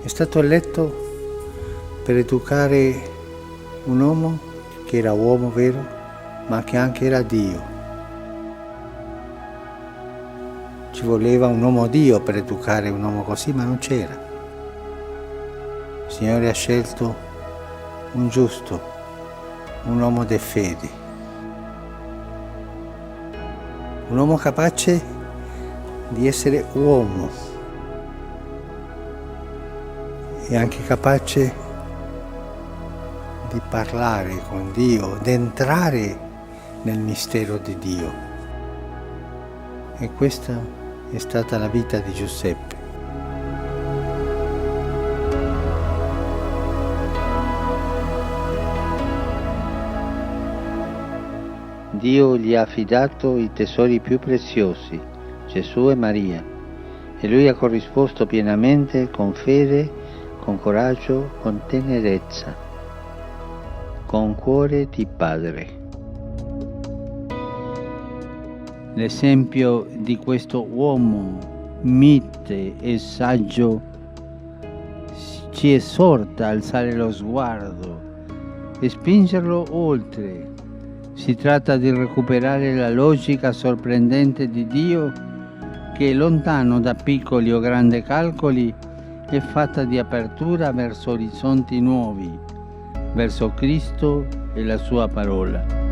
È stato eletto per educare un uomo che era uomo vero, ma che anche era Dio. Ci voleva un uomo Dio per educare un uomo così, ma non c'era. Il Signore ha scelto un giusto, un uomo di fede, un uomo capace di essere uomo e anche capace di parlare con Dio, di entrare nel mistero di Dio. E questa è stata la vita di Giuseppe. Dio gli ha affidato i tesori più preziosi, Gesù e Maria, e lui ha corrisposto pienamente con fede, con coraggio, con tenerezza, con cuore di padre. L'esempio di questo uomo mite e saggio ci esorta a alzare lo sguardo e spingerlo oltre. Si tratta di recuperare la logica sorprendente di Dio che, lontano da piccoli o grandi calcoli, è fatta di apertura verso orizzonti nuovi, verso Cristo e la sua parola.